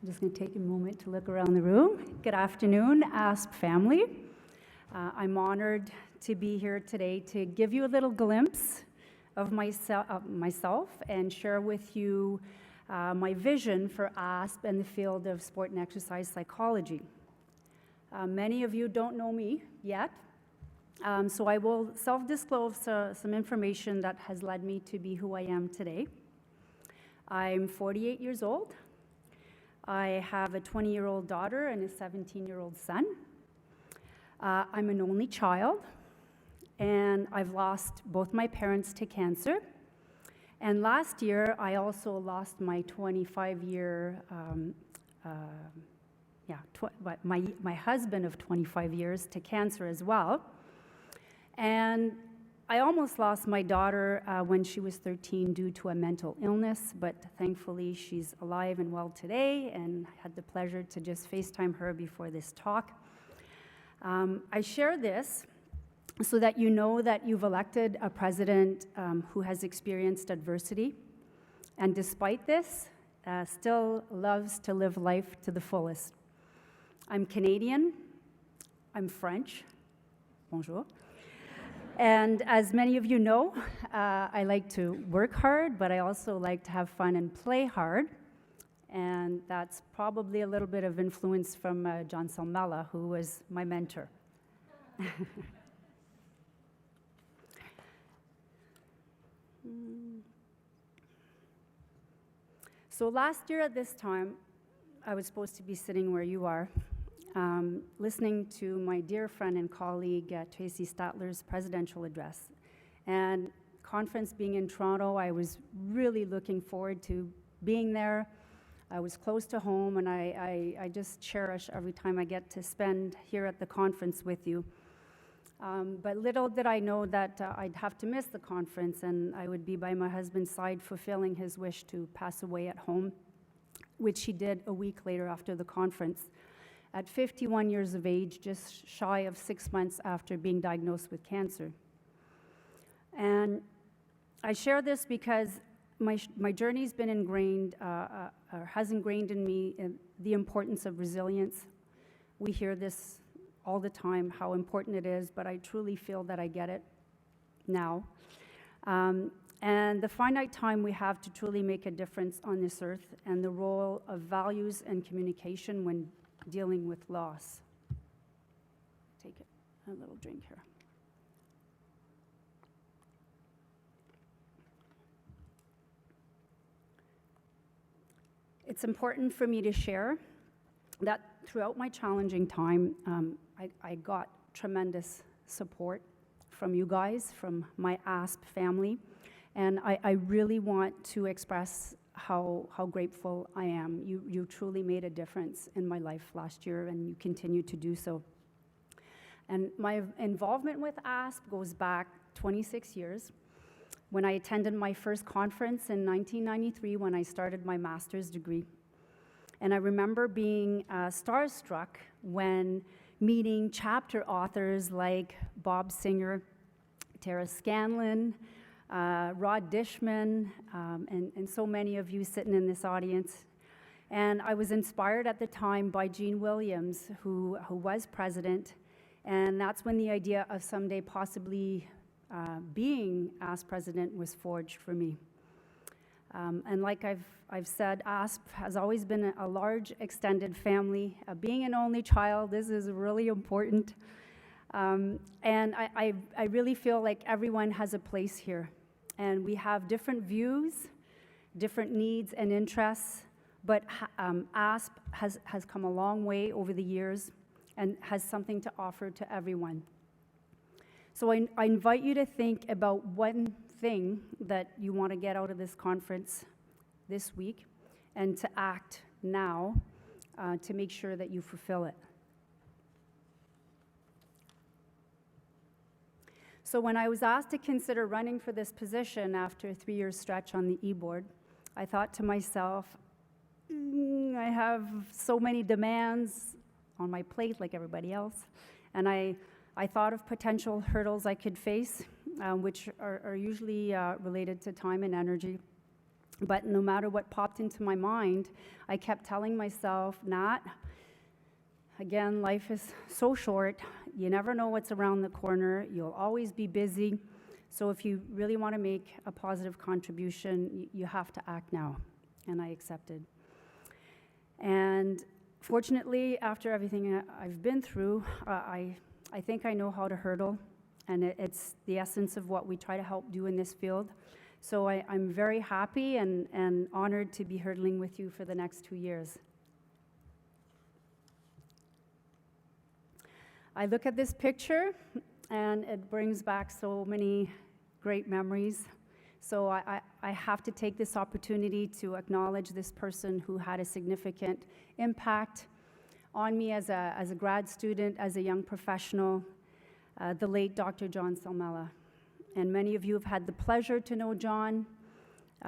I'm just going to take a moment to look around the room. Good afternoon, AASP family. I'm honored to be here today to give you a little glimpse of myself and share with you my vision for AASP and the field of sport and exercise psychology. Many of you don't know me yet, so I will self-disclose some information that has led me to be who I am today. I'm 48 years old. I have a 20-year-old daughter and a 17-year-old son. I'm an only child, and I've lost both my parents to cancer. And last year, I also lost my 25-year, my husband of 25 years to cancer as well. And I almost lost my daughter when she was 13 due to a mental illness, but thankfully she's alive and well today, and I had the pleasure to just FaceTime her before this talk. I share this so that you know that you've elected a president who has experienced adversity, and despite this, still loves to live life to the fullest. I'm Canadian, I'm French, bonjour. And as many of you know, I like to work hard, but I also like to have fun and play hard. And that's probably a little bit of influence from John Salmela, who was my mentor. So last year at this time, I was supposed to be sitting where you are, listening to my dear friend and colleague, Tracy Statler's presidential address. And conference being in Toronto, I was really looking forward to being there. I was close to home, and I just cherish every time I get to spend here at the conference with you. But little did I know that I'd have to miss the conference, and I would be by my husband's side fulfilling his wish to pass away at home, which he did a week later after the conference, at 51 years of age, just shy of 6 months after being diagnosed with cancer. And I share this because my journey's been ingrained, has ingrained in me the importance of resilience. We hear this all the time, how important it is, but I truly feel that I get it now. And the finite time we have to truly make a difference on this earth, and the role of values and communication when dealing with loss. Take a little drink here. It's important for me to share that throughout my challenging time, I got tremendous support from you guys, from my AASP family, and I really want to express how grateful I am. You truly made a difference in my life last year, and you continue to do so. And my involvement with AASP goes back 26 years, when I attended my first conference in 1993 when I started my master's degree. And I remember being starstruck when meeting chapter authors like Bob Singer, Tara Scanlon, Rod Dishman, and so many of you sitting in this audience. And I was inspired at the time by Gene Williams, who was president, and that's when the idea of someday possibly being AASP president was forged for me. And like I've said, AASP has always been a large extended family. Being an only child, this is really important. And I really feel like everyone has a place here. And we have different views, different needs and interests, but AASP has come a long way over the years and has something to offer to everyone. So I invite you to think about one thing that you want to get out of this conference this week, and to act now to make sure that you fulfill it. So when I was asked to consider running for this position after a 3-year stretch on the e-board, I thought to myself, I have so many demands on my plate like everybody else, and I thought of potential hurdles I could face, which are usually related to time and energy. But no matter what popped into my mind, I kept telling myself, Nat, again, life is so short. You never know what's around the corner. You'll always be busy. So if you really want to make a positive contribution, you have to act now. And I accepted. And fortunately, after everything I've been through, I think I know how to hurdle. And it's the essence of what we try to help do in this field. So I'm very happy and honored to be hurdling with you for the next 2 years. I look at this picture, and it brings back so many great memories. So I have to take this opportunity to acknowledge this person who had a significant impact on me as a grad student, as a young professional, the late Dr. John Salmela. And many of you have had the pleasure to know John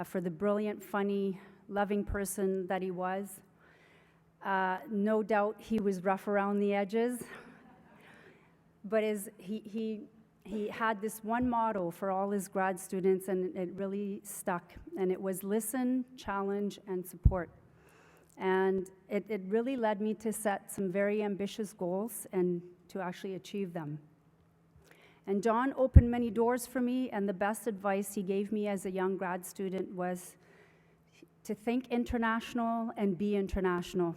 for the brilliant, funny, loving person that he was. No doubt he was rough around the edges, but he had this one motto for all his grad students, and it really stuck, and it was listen, challenge, and support. And it really led me to set some very ambitious goals and to actually achieve them. And John opened many doors for me, and the best advice he gave me as a young grad student was to think international and be international.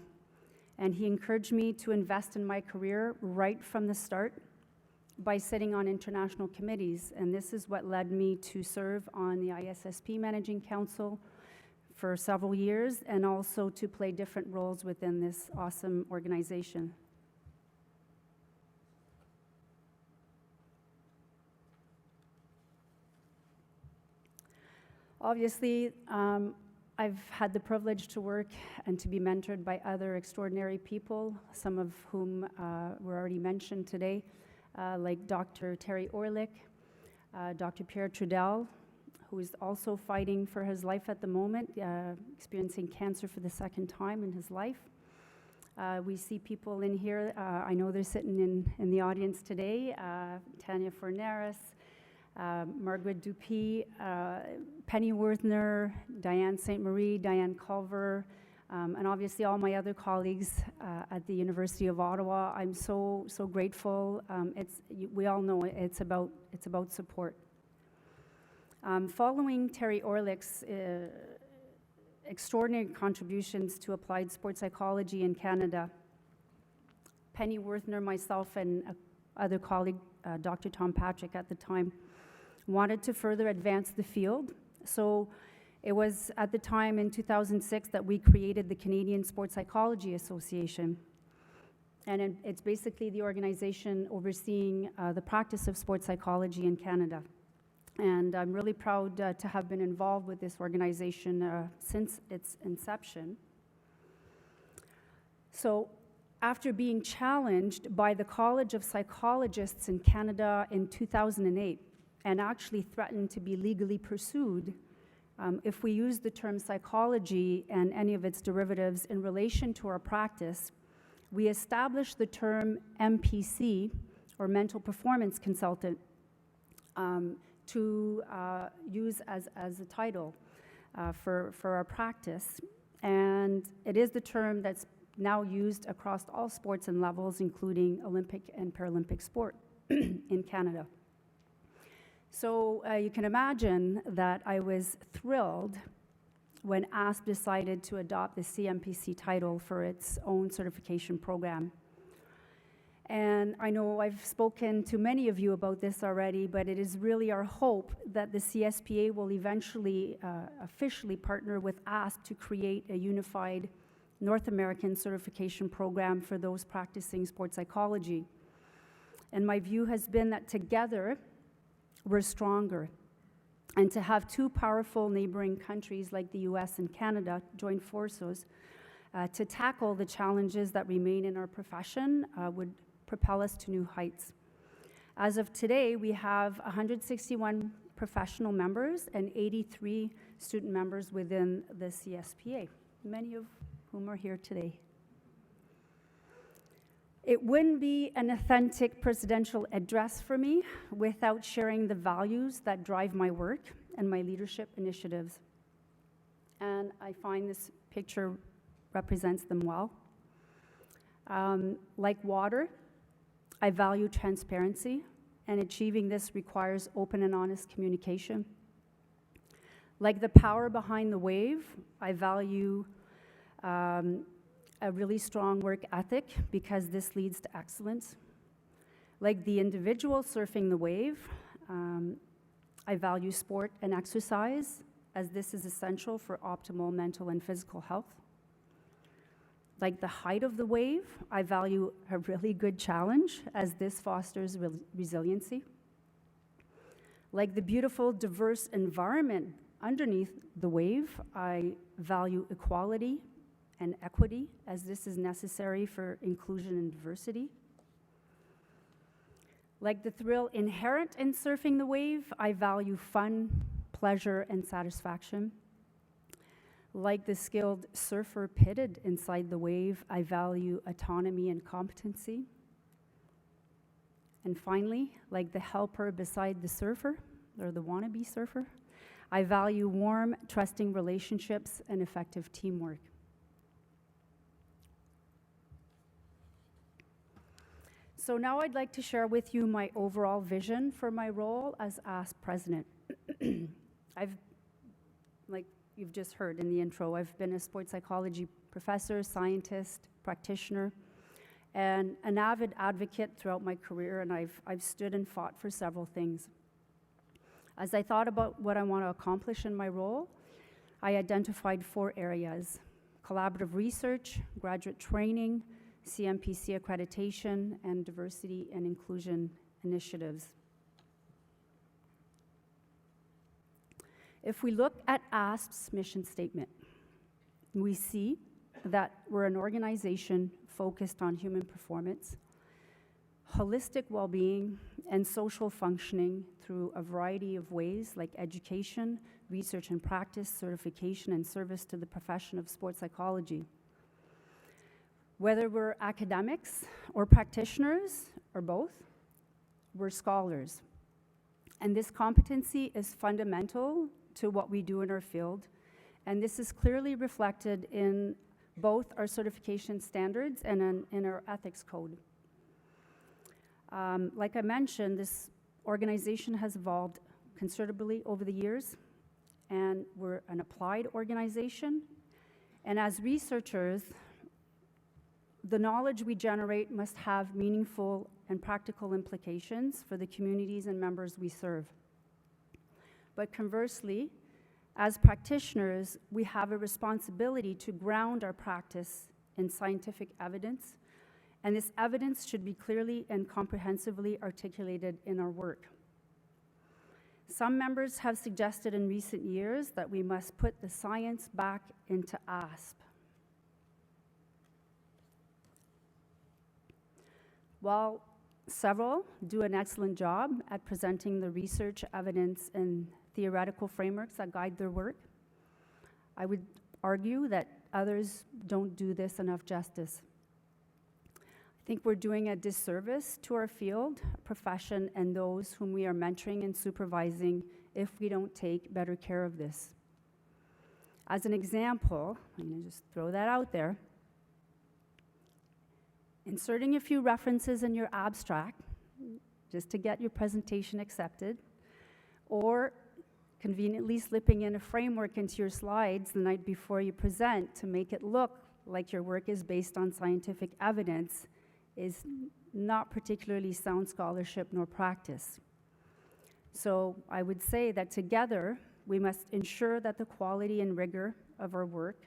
And he encouraged me to invest in my career right from the start by sitting on international committees. And this is what led me to serve on the AASP Managing Council for several years, and also to play different roles within this awesome organization. Obviously, I've had the privilege to work and to be mentored by other extraordinary people, some of whom were already mentioned today, like Dr. Terry Orlick, Dr. Pierre Trudel, who is also fighting for his life at the moment, experiencing cancer for the second time in his life. We see people in here, I know they're sitting in the audience today, Tanya Forneris, Margaret Dupuy, Penny Werthner, Diane St. Marie, Diane Culver, and obviously all my other colleagues at the University of Ottawa. I'm so grateful. We all know it's about support. Following Terry Orlick's extraordinary contributions to applied sports psychology in Canada, Penny Werthner, myself, and other colleague, Dr. Tom Patrick at the time, wanted to further advance the field. So it was at the time in 2006 that we created the Canadian Sports Psychology Association. And it's basically the organization overseeing the practice of sports psychology in Canada. And I'm really proud to have been involved with this organization since its inception. So after being challenged by the College of Psychologists in Canada in 2008, and actually threatened to be legally pursued if we use the term psychology and any of its derivatives in relation to our practice, we established the term MPC, or mental performance consultant, to use as a title for our practice. And it is the term that's now used across all sports and levels, including Olympic and Paralympic sport in Canada. So you can imagine that I was thrilled when AASP decided to adopt the CMPC title for its own certification program. And I know I've spoken to many of you about this already, but it is really our hope that the CSPA will eventually officially partner with AASP to create a unified North American certification program for those practicing sports psychology. And my view has been that together, we're stronger. And to have two powerful neighboring countries like the US and Canada join forces to tackle the challenges that remain in our profession would propel us to new heights. As of today, we have 161 professional members and 83 student members within the CSPA, many of whom are here today. It wouldn't be an authentic presidential address for me without sharing the values that drive my work and my leadership initiatives. and I find this picture represents them well. Like water, I value transparency, and achieving this requires open and honest communication. Like the power behind the wave, I value a really strong work ethic because this leads to excellence. Like the individual surfing the wave, I value sport and exercise as this is essential for optimal mental and physical health. Like the height of the wave, I value a really good challenge as this fosters resiliency. Like the beautiful, diverse environment underneath the wave, I value equality and equity as this is necessary for inclusion and diversity. Like the thrill inherent in surfing the wave, I value fun, pleasure, and satisfaction. Like the skilled surfer pitted inside the wave, I value autonomy and competency. And finally, like the helper beside the surfer, or the wannabe surfer, I value warm, trusting relationships and effective teamwork. So now I'd like to share with you my overall vision for my role as AASP president. Like you've just heard in the intro, I've been a sports psychology professor, scientist, practitioner, and an avid advocate throughout my career, and I've stood and fought for several things. As I thought about what I want to accomplish in my role, I identified 4 areas: collaborative research, graduate training, Pcc Accreditation, and diversity and inclusion initiatives. If we look at AASP's mission statement, we see that we're an organization focused on human performance, holistic well-being, and social functioning through a variety of ways like education, research and practice, certification, and service to the profession of sports psychology. Whether we're academics or practitioners or both, we're scholars. And this competency is fundamental to what we do in our field, and this is clearly reflected in both our certification standards and in our ethics code. Like I mentioned, this organization has evolved considerably over the years, and we're an applied organization. And as researchers, the knowledge we generate must have meaningful and practical implications for the communities and members we serve. But conversely, as practitioners, we have a responsibility to ground our practice in scientific evidence, and this evidence should be clearly and comprehensively articulated in our work. Some members have suggested in recent years that we must put the science back into AASP. While several do an excellent job at presenting the research, evidence, and theoretical frameworks that guide their work, I would argue that others don't do this enough justice. I think we're doing a disservice to our field, profession, and those whom we are mentoring and supervising if we don't take better care of this. As an example, I'm going to just throw that out there. Inserting a few references in your abstract, just to get your presentation accepted, or conveniently slipping in a framework into your slides the night before you present to make it look like your work is based on scientific evidence is not particularly sound scholarship nor practice. So I would say that together, we must ensure that the quality and rigor of our work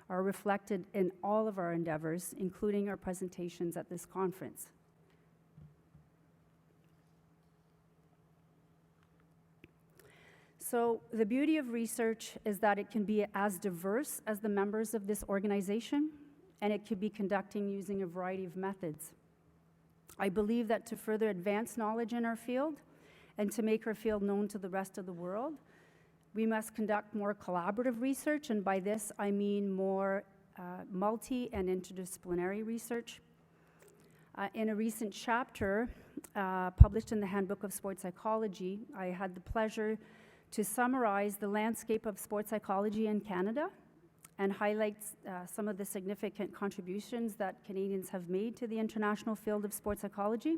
are reflected in all of our endeavors, including our presentations at this conference. So the beauty of research is that it can be as diverse as the members of this organization, and it can be conducting using a variety of methods. I believe that to further advance knowledge in our field and to make our field known to the rest of the world, we must conduct more collaborative research, and by this I mean more multi- and interdisciplinary research. In a recent chapter published in the Handbook of Sports Psychology, I had the pleasure to summarize the landscape of sports psychology in Canada and highlights some of the significant contributions that Canadians have made to the international field of sports psychology.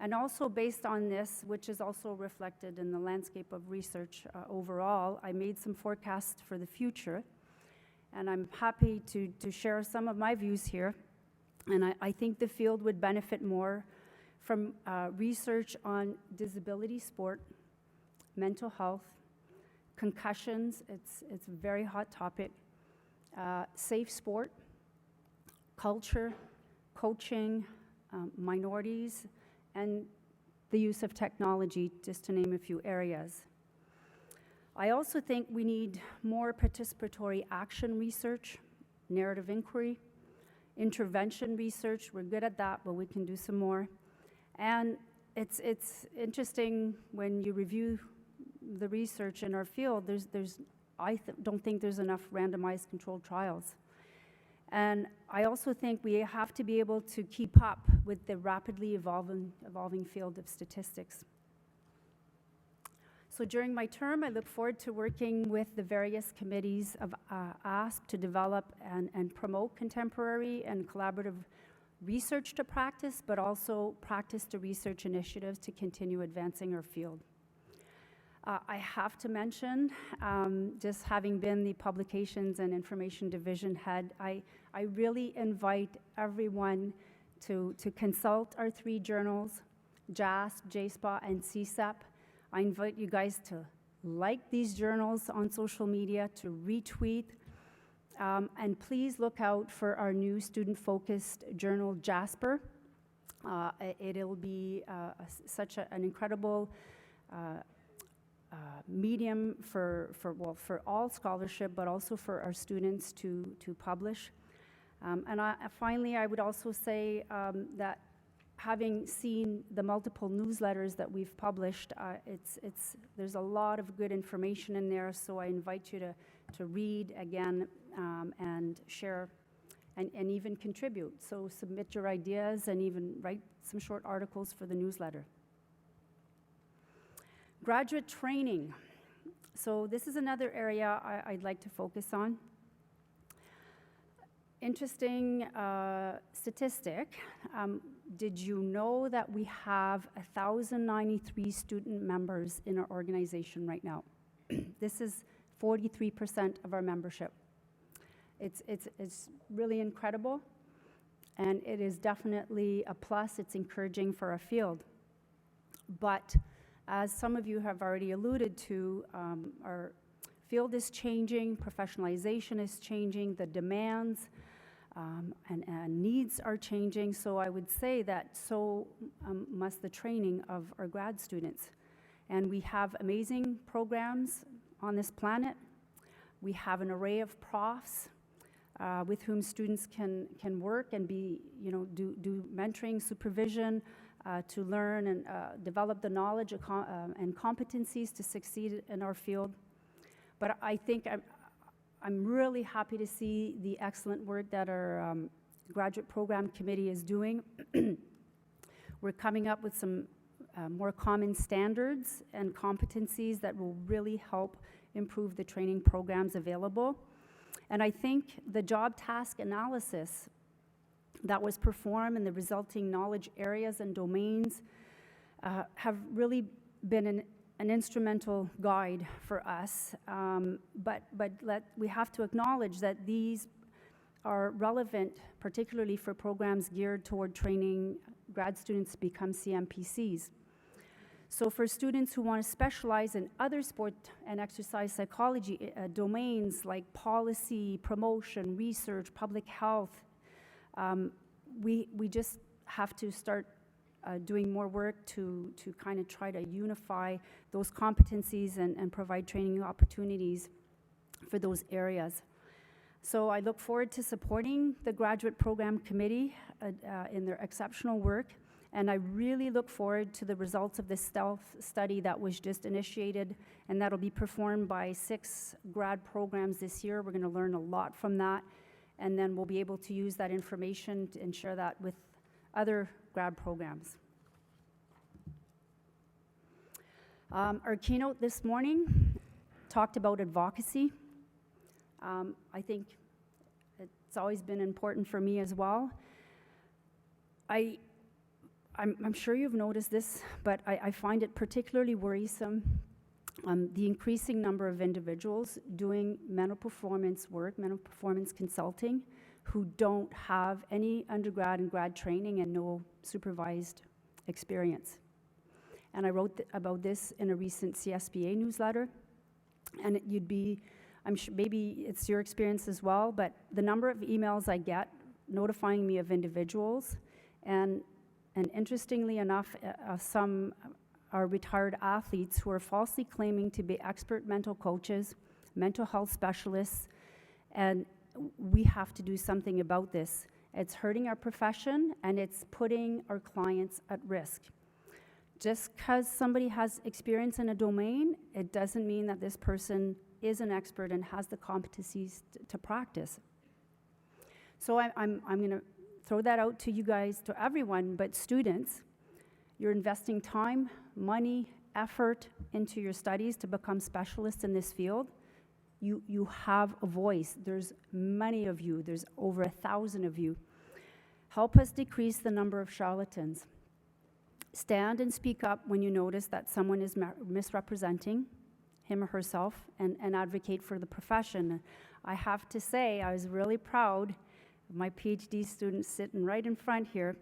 And also based on this, which is also reflected in the landscape of research overall, I made some forecasts for the future. And I'm happy to share some of my views here. And I think the field would benefit more from research on disability sport, mental health, concussions, it's a very hot topic, safe sport, culture, coaching, minorities, and the use of technology, just to name a few areas. I also think we need more participatory action research, narrative inquiry, intervention research. We're good at that, but we can do some more. And it's interesting when you review the research in our field, I don't think there's enough randomized controlled trials. And I also think we have to be able to keep up with the rapidly evolving field of statistics. So during my term, I look forward to working with the various committees of AASP to develop and promote contemporary and collaborative research to practice, but also practice to research initiatives to continue advancing our field. I have to mention, just having been the Publications and Information Division head, I really invite everyone to consult our 3 journals, JASP, JSPA, and CSEP. I invite you guys to like these journals on social media, to retweet, and please look out for our new student-focused journal, Jasper. It'll be such an incredible medium for all scholarship, but also for our students to publish. Finally, I would also say that having seen the multiple newsletters that we've published, there's a lot of good information in there, so I invite you to read again and share and even contribute. So submit your ideas and even write some short articles for the newsletter. Graduate training. So this is another area I'd like to focus on. Interesting statistic. Did you know that we have 1,093 student members in our organization right now? This is 43% of our membership. It's really incredible, and it is definitely a plus. It's encouraging for our field. But as some of you have already alluded to, our field is changing, professionalization is changing, the demands and needs are changing, so I would say that so must the training of our grad students. And we have amazing programs on this planet. We have an array of profs with whom students can work and be, do mentoring, supervision, to learn and develop the knowledge and competencies to succeed in our field. But I think I'm really happy to see the excellent work that our graduate program committee is doing. We're coming up with some more common standards and competencies that will really help improve the training programs available. And I think the job task analysis that was performed and the resulting knowledge areas and domains have really been an instrumental guide for us. But we have to acknowledge that these are relevant, particularly for programs geared toward training grad students to become CMPCs. So for students who want to specialize in other sport and exercise psychology domains like policy, promotion, research, public health, we just have to start doing more work to kind of try to unify those competencies and provide training opportunities for those areas. So I look forward to supporting the graduate program committee in their exceptional work, and I really look forward to the results of this stealth study that was just initiated, and that'll be performed by 6 grad programs this year. We're going to learn a lot from that, and then we'll be able to use that information and share that with other grad programs. Our keynote this morning talked about advocacy. I think it's always been important for me as well. I'm sure you've noticed this, but I find it particularly worrisome, the increasing number of individuals doing mental performance work, mental performance consulting, who don't have any undergrad and grad training and no supervised experience. And I wrote about this in a recent CSPA newsletter, and I'm sure maybe it's your experience as well, but the number of emails I get notifying me of individuals, and interestingly enough, some are retired athletes who are falsely claiming to be expert mental coaches, mental health specialists, and we have to do something about this. It's hurting our profession, and it's putting our clients at risk. Just because somebody has experience in a domain, it doesn't mean that this person is an expert and has the competencies to practice. So I'm going to throw that out to you guys, to everyone, but students, you're investing time, money, effort into your studies to become specialists in this field. You have a voice. There's many of you. There's over 1,000 of you. Help us decrease the number of charlatans. Stand and speak up when you notice that someone is misrepresenting him or herself, and advocate for the profession. I have to say, I was really proud of my PhD student sitting right in front here.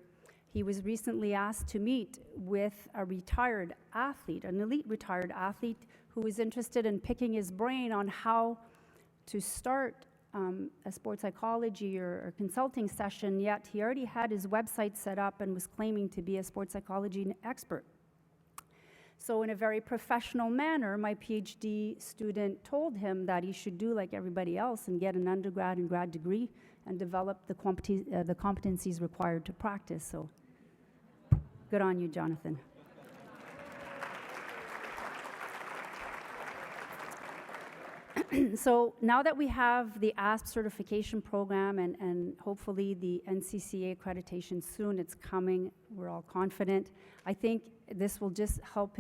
He was recently asked to meet with a retired athlete, an elite retired athlete, who was interested in picking his brain on how to start a sports psychology or consulting session, yet he already had his website set up and was claiming to be a sports psychology expert. So in a very professional manner, my PhD student told him that he should do like everybody else and get an undergrad and grad degree and develop the competencies required to practice. So good on you, Jonathan. So now that we have the AASP certification program and hopefully the NCCA accreditation soon, it's coming, we're all confident, I think this will just help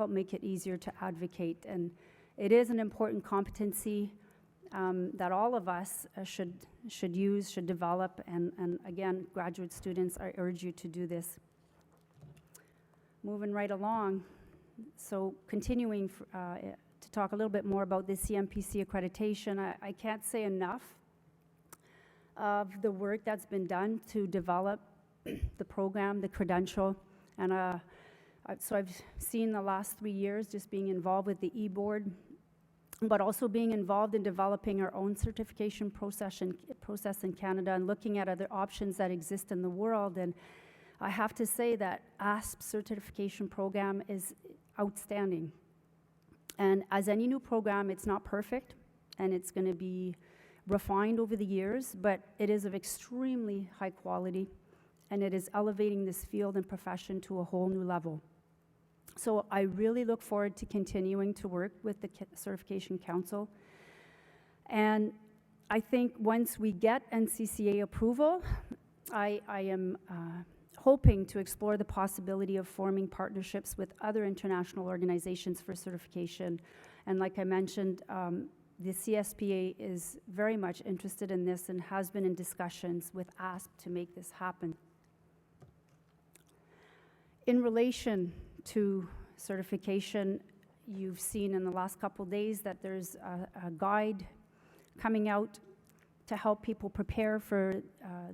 make it easier to advocate. And it is an important competency that all of us should use, should develop, and again, graduate students, I urge you to do this. Moving right along, so continuing to talk a little bit more about the CMPC accreditation, I can't say enough of the work that's been done to develop the program, the credential, and so I've seen the last 3 years just being involved with the e-board, but also being involved in developing our own certification process in Canada and looking at other options that exist in the world. And I have to say that AASP certification program is outstanding. And as any new program, it's not perfect, and it's going to be refined over the years, but it is of extremely high quality, and it is elevating this field and profession to a whole new level. So I really look forward to continuing to work with the Certification Council. And I think once we get NCCA approval, I am hoping to explore the possibility of forming partnerships with other international organizations for certification. And like I mentioned, the CSPA is very much interested in this and has been in discussions with AASP to make this happen. In relation to certification, you've seen in the last couple of days that there's a guide coming out to help people prepare for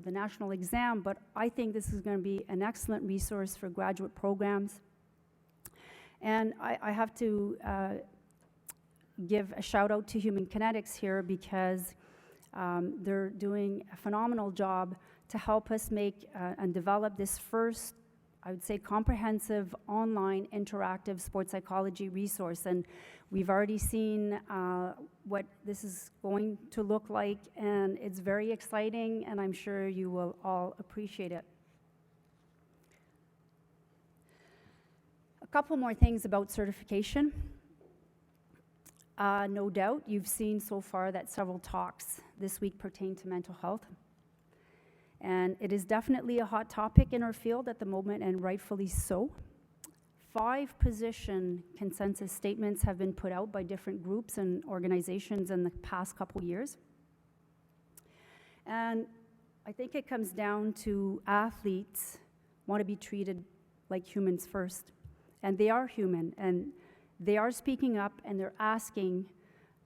the national exam, but I think this is going to be an excellent resource for graduate programs. And I have to give a shout out to Human Kinetics here, because they're doing a phenomenal job to help us make and develop this first, I would say, comprehensive online interactive sports psychology resource. And we've already seen what this is going to look like, and it's very exciting, and I'm sure you will all appreciate it. A couple more things about certification. No doubt you've seen so far that several talks this week pertain to mental health. And it is definitely a hot topic in our field at the moment, and rightfully so. 5 position consensus statements have been put out by different groups and organizations in the past couple years. And I think it comes down to athletes want to be treated like humans first. And they are human, and they are speaking up, and they're asking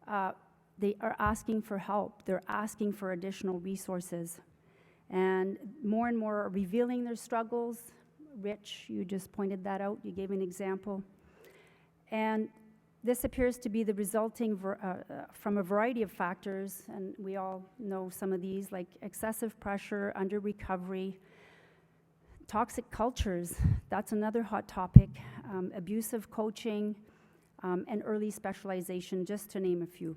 for help. They're asking for additional resources. And more are revealing their struggles. Rich, you just pointed that out. You gave an example. And this appears to be the resulting from a variety of factors, and we all know some of these, like excessive pressure, under recovery, toxic cultures, that's another hot topic, abusive coaching, and early specialization, just to name a few.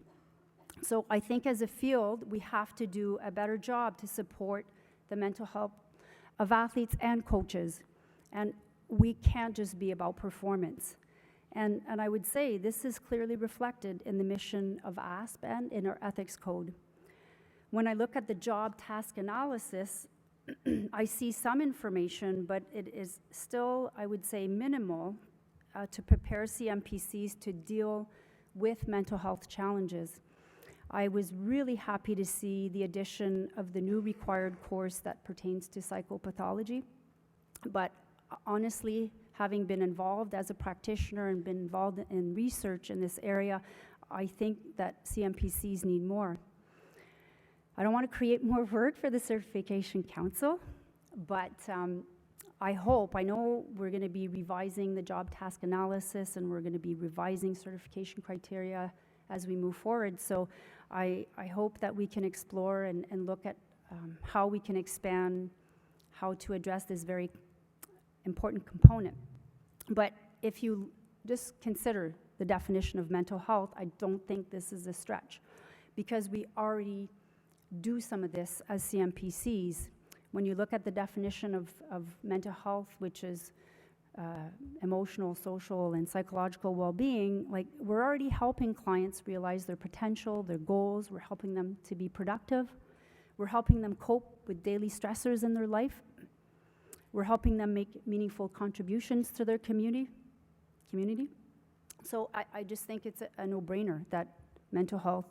So I think as a field, we have to do a better job to support the mental health of athletes and coaches. And we can't just be about performance. And I would say this is clearly reflected in the mission of AASP and in our ethics code. When I look at the job task analysis, I see some information, but it is still, I would say, minimal to prepare CMPCs to deal with mental health challenges. I was really happy to see the addition of the new required course that pertains to psychopathology, but honestly, having been involved as a practitioner and been involved in research in this area, I think that CMPCs need more. I don't want to create more work for the Certification Council, but I know we're going to be revising the job task analysis, and we're going to be revising certification criteria as we move forward. So I hope that we can explore and look at how we can expand how to address this very important component. But if you just consider the definition of mental health, I don't think this is a stretch, because we already do some of this as CMPCs. When you look at the definition of mental health, which is emotional, social, and psychological well-being, like, we're already helping clients realize their potential, their goals. We're helping them to be productive. We're helping them cope with daily stressors in their life. We're helping them make meaningful contributions to their community. So I just think it's a no-brainer that mental health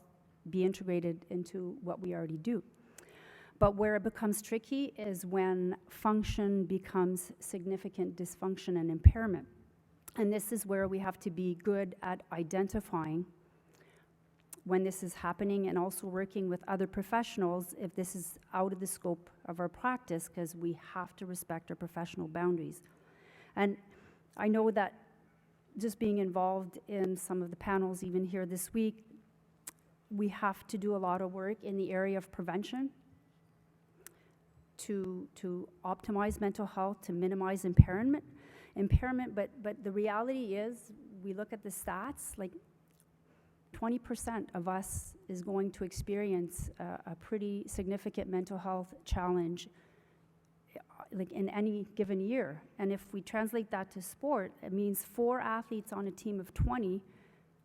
be integrated into what we already do. But where it becomes tricky is when function becomes significant dysfunction and impairment. And this is where we have to be good at identifying when this is happening, and also working with other professionals if this is out of the scope of our practice, because we have to respect our professional boundaries. And I know that just being involved in some of the panels, even here this week, we have to do a lot of work in the area of prevention to optimize mental health, to minimize impairment. But the reality is, we look at the stats, like 20% of us is going to experience a pretty significant mental health challenge, like in any given year. And if we translate that to sport, it means 4 athletes on a team of 20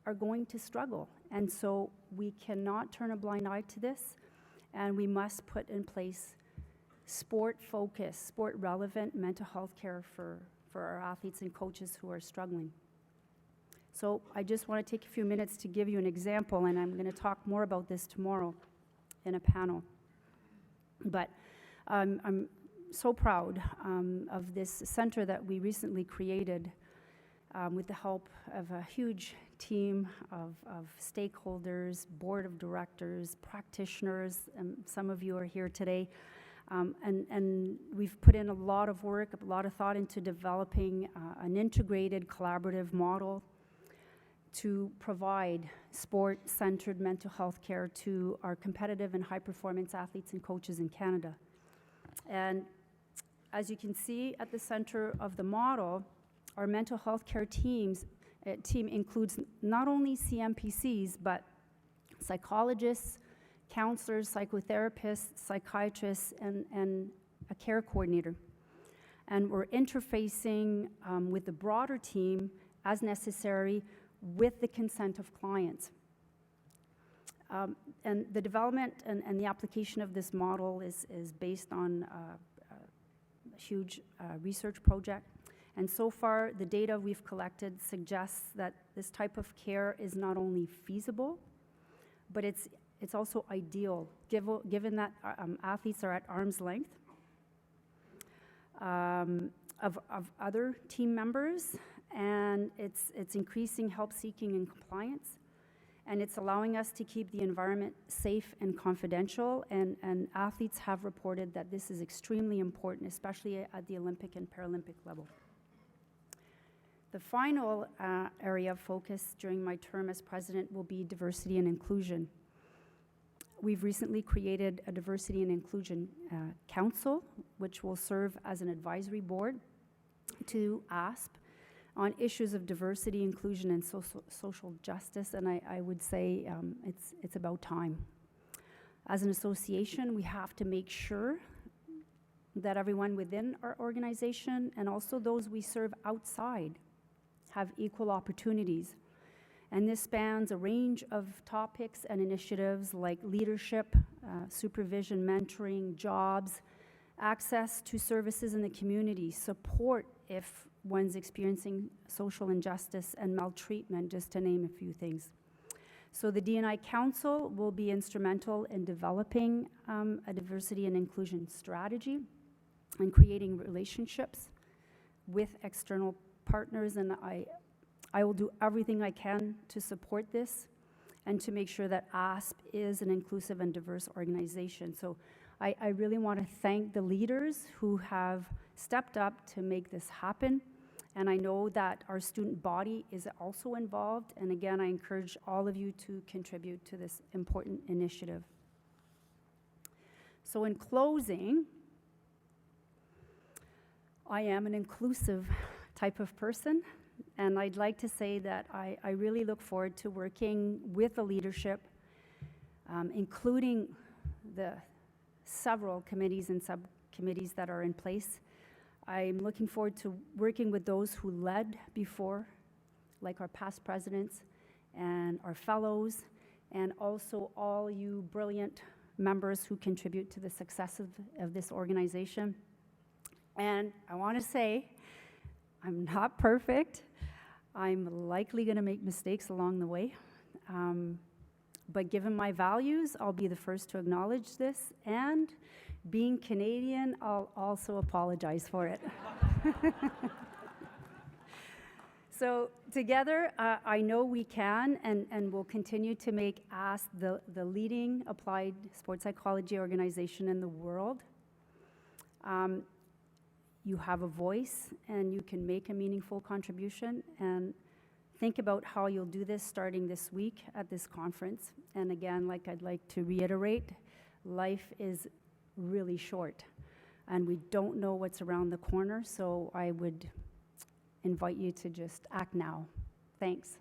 are going to struggle. And so we cannot turn a blind eye to this, and we must put in place sport-focused, sport-relevant mental health care for our athletes and coaches who are struggling. So I just want to take a few minutes to give you an example, and I'm going to talk more about this tomorrow in a panel. But I'm so proud of this center that we recently created with the help of a huge team of stakeholders, board of directors, practitioners, and some of you are here today. And we've put in a lot of work, a lot of thought into developing an integrated collaborative model to provide sport-centered mental health care to our competitive and high-performance athletes and coaches in Canada. And as you can see at the center of the model, our mental health care team includes not only CMPCs, but psychologists, counselors, psychotherapists, psychiatrists, and a care coordinator. And we're interfacing with the broader team as necessary with the consent of clients. And the development and the application of this model is based on a huge research project. And so far, the data we've collected suggests that this type of care is not only feasible, but it's also ideal, given that athletes are at arm's length of other team members, and it's increasing help seeking and compliance, and it's allowing us to keep the environment safe and confidential, and athletes have reported that this is extremely important, especially at the Olympic and Paralympic level. The final area of focus during my term as president will be diversity and inclusion. We've recently created a diversity and inclusion council, which will serve as an advisory board to AASP on issues of diversity, inclusion, and social justice, and I would say it's about time. As an association, we have to make sure that everyone within our organization and also those we serve outside have equal opportunities. And this spans a range of topics and initiatives like leadership, supervision, mentoring, jobs, access to services in the community, support if one's experiencing social injustice and maltreatment, just to name a few things. So the D&I Council will be instrumental in developing a diversity and inclusion strategy and creating relationships with external partners, and I will do everything I can to support this and to make sure that AASP is an inclusive and diverse organization. So I really want to thank the leaders who have stepped up to make this happen. And I know that our student body is also involved. And again, I encourage all of you to contribute to this important initiative. So in closing, I am an inclusive type of person. And I'd like to say that I really look forward to working with the leadership, including the several committees and subcommittees that are in place. I'm looking forward to working with those who led before, like our past presidents and our fellows, and also all you brilliant members who contribute to the success of this organization. And I want to say, I'm not perfect. I'm likely going to make mistakes along the way. But given my values, I'll be the first to acknowledge this. And being Canadian, I'll also apologize for it. So together, I know we can and will continue to make AASP the leading applied sports psychology organization in the world. You have a voice and you can make a meaningful contribution, and think about how you'll do this starting this week at this conference. And again, I'd like to reiterate, life is really short and we don't know what's around the corner, so I would invite you to just act now. Thanks.